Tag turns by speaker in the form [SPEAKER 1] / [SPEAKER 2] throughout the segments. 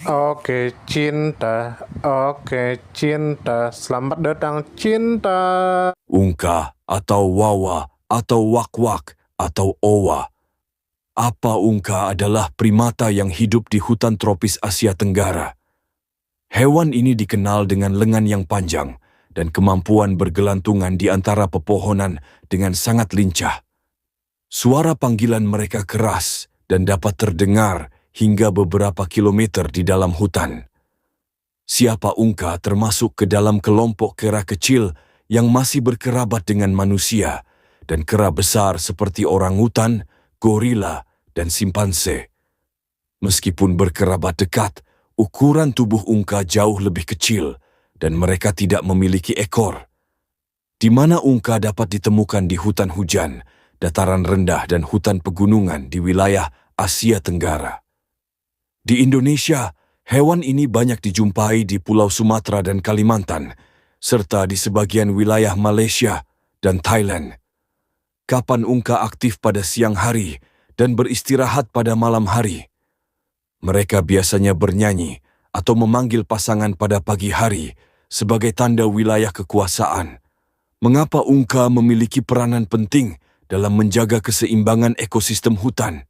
[SPEAKER 1] Oke cinta, selamat datang cinta.
[SPEAKER 2] Ungka atau wawa atau wak-wak atau owa. Apa ungka adalah primata yang hidup di hutan tropis Asia Tenggara. Hewan ini dikenal dengan lengan yang panjang dan kemampuan bergelantungan di antara pepohonan dengan sangat lincah. Suara panggilan mereka keras dan dapat terdengar hingga beberapa kilometer di dalam hutan. Siapa ungka termasuk ke dalam kelompok kera kecil yang masih berkerabat dengan manusia dan kera besar seperti orangutan, gorila, dan simpanse. Meskipun berkerabat dekat, ukuran tubuh ungka jauh lebih kecil dan mereka tidak memiliki ekor. Di mana ungka dapat ditemukan di hutan hujan, dataran rendah dan hutan pegunungan di wilayah Asia Tenggara. Di Indonesia, hewan ini banyak dijumpai di Pulau Sumatera dan Kalimantan, serta di sebagian wilayah Malaysia dan Thailand. Kapan ungka aktif pada siang hari dan beristirahat pada malam hari? Mereka biasanya bernyanyi atau memanggil pasangan pada pagi hari sebagai tanda wilayah kekuasaan. Mengapa ungka memiliki peranan penting dalam menjaga keseimbangan ekosistem hutan?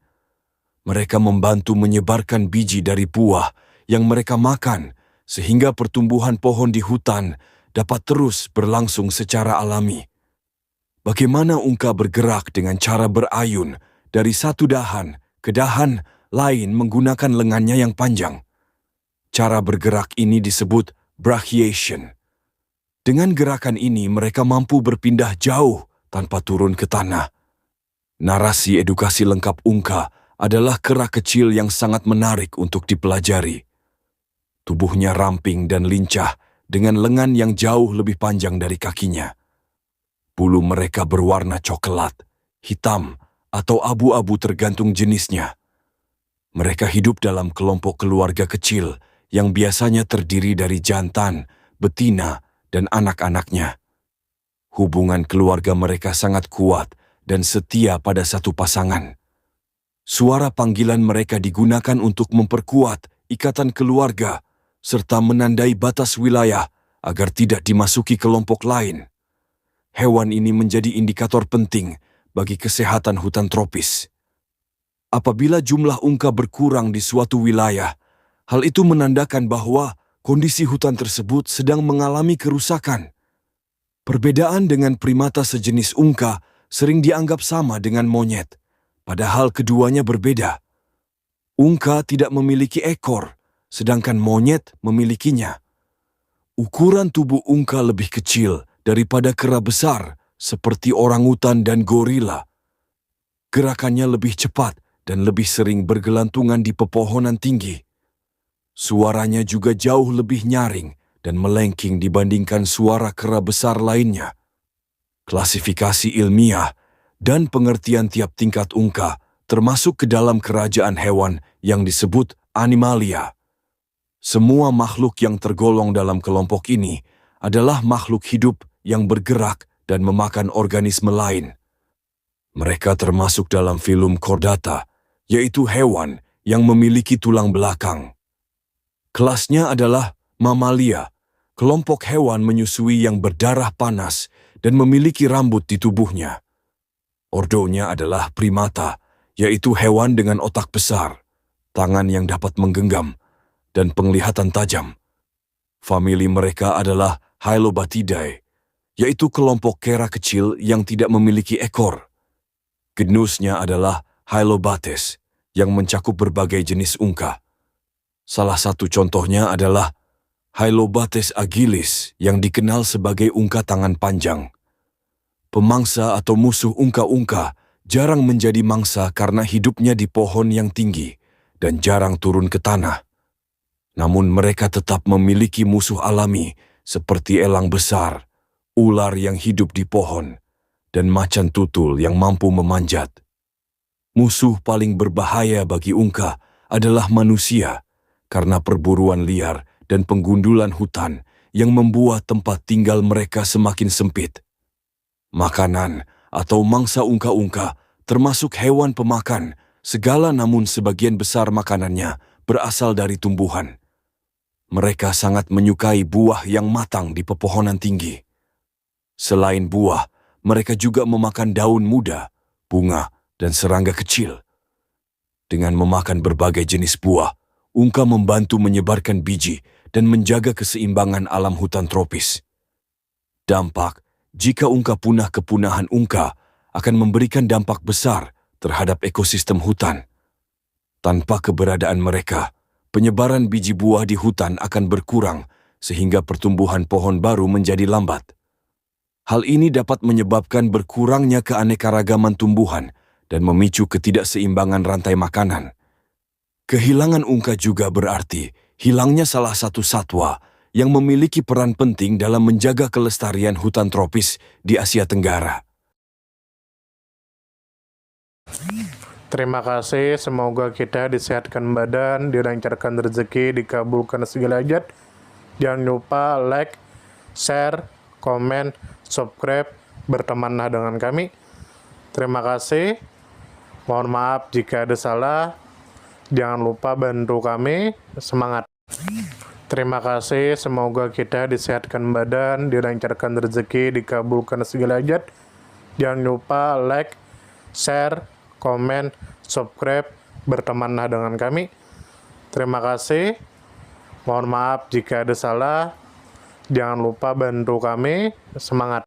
[SPEAKER 2] Mereka membantu menyebarkan biji dari buah yang mereka makan, sehingga pertumbuhan pohon di hutan dapat terus berlangsung secara alami. Bagaimana ungka bergerak dengan cara berayun dari satu dahan ke dahan lain menggunakan lengannya yang panjang? Cara bergerak ini disebut brachiation. Dengan gerakan ini mereka mampu berpindah jauh tanpa turun ke tanah. Narasi edukasi lengkap ungka adalah kera kecil yang sangat menarik untuk dipelajari. Tubuhnya ramping dan lincah dengan lengan yang jauh lebih panjang dari kakinya. Bulu mereka berwarna coklat, hitam, atau abu-abu tergantung jenisnya. Mereka hidup dalam kelompok keluarga kecil yang biasanya terdiri dari jantan, betina, dan anak-anaknya. Hubungan keluarga mereka sangat kuat dan setia pada satu pasangan. Suara panggilan mereka digunakan untuk memperkuat ikatan keluarga serta menandai batas wilayah agar tidak dimasuki kelompok lain. Hewan ini menjadi indikator penting bagi kesehatan hutan tropis. Apabila jumlah ungka berkurang di suatu wilayah, hal itu menandakan bahwa kondisi hutan tersebut sedang mengalami kerusakan. Perbedaan dengan primata sejenis ungka sering dianggap sama dengan monyet. Padahal keduanya berbeda. Ungka tidak memiliki ekor, sedangkan monyet memilikinya. Ukuran tubuh ungka lebih kecil daripada kera besar seperti orangutan dan gorila. Gerakannya lebih cepat dan lebih sering bergelantungan di pepohonan tinggi. Suaranya juga jauh lebih nyaring dan melengking dibandingkan suara kera besar lainnya. Klasifikasi ilmiah dan pengertian tiap tingkat ungka termasuk ke dalam kerajaan hewan yang disebut Animalia. Semua makhluk yang tergolong dalam kelompok ini adalah makhluk hidup yang bergerak dan memakan organisme lain. Mereka termasuk dalam filum Chordata, yaitu hewan yang memiliki tulang belakang. Kelasnya adalah Mamalia, kelompok hewan menyusui yang berdarah panas dan memiliki rambut di tubuhnya. Ordonya adalah primata, yaitu hewan dengan otak besar, tangan yang dapat menggenggam, dan penglihatan tajam. Famili mereka adalah Hylobatidae, yaitu kelompok kera kecil yang tidak memiliki ekor. Genusnya adalah Hylobates, yang mencakup berbagai jenis ungka. Salah satu contohnya adalah Hylobates agilis yang dikenal sebagai ungka tangan panjang. Pemangsa atau musuh ungka-ungka jarang menjadi mangsa karena hidupnya di pohon yang tinggi dan jarang turun ke tanah. Namun mereka tetap memiliki musuh alami seperti elang besar, ular yang hidup di pohon, dan macan tutul yang mampu memanjat. Musuh paling berbahaya bagi ungka adalah manusia karena perburuan liar dan penggundulan hutan yang membuat tempat tinggal mereka semakin sempit. Makanan atau mangsa ungka-ungka termasuk hewan pemakan segala namun sebagian besar makanannya berasal dari tumbuhan. mereka sangat menyukai buah yang matang di pepohonan tinggi. Selain buah, mereka juga memakan daun muda, bunga, dan serangga kecil. Dengan memakan berbagai jenis buah, ungka membantu menyebarkan biji dan menjaga keseimbangan alam hutan tropis. Dampak, jika ungka punah, kepunahan ungka akan memberikan dampak besar terhadap ekosistem hutan. Tanpa keberadaan mereka, penyebaran biji buah di hutan akan berkurang sehingga pertumbuhan pohon baru menjadi lambat. Hal ini dapat menyebabkan berkurangnya keanekaragaman tumbuhan dan memicu ketidakseimbangan rantai makanan. Kehilangan ungka juga berarti hilangnya salah satu satwa yang memiliki peran penting dalam menjaga kelestarian hutan tropis di Asia Tenggara.
[SPEAKER 1] Terima kasih, semoga kita disehatkan badan, dilancarkan rezeki, dikabulkan segala hajat. Jangan lupa like, share, komen, subscribe, bertemanlah dengan kami. Terima kasih. Mohon maaf jika ada salah. Jangan lupa bantu kami. Semangat. Terima kasih, semoga kita disehatkan badan, dilancarkan rezeki, dikabulkan segala hajat. Jangan lupa like, share, komen, subscribe, bertemanlah dengan kami. Terima kasih. Mohon maaf jika ada salah. Jangan lupa bantu kami. Semangat.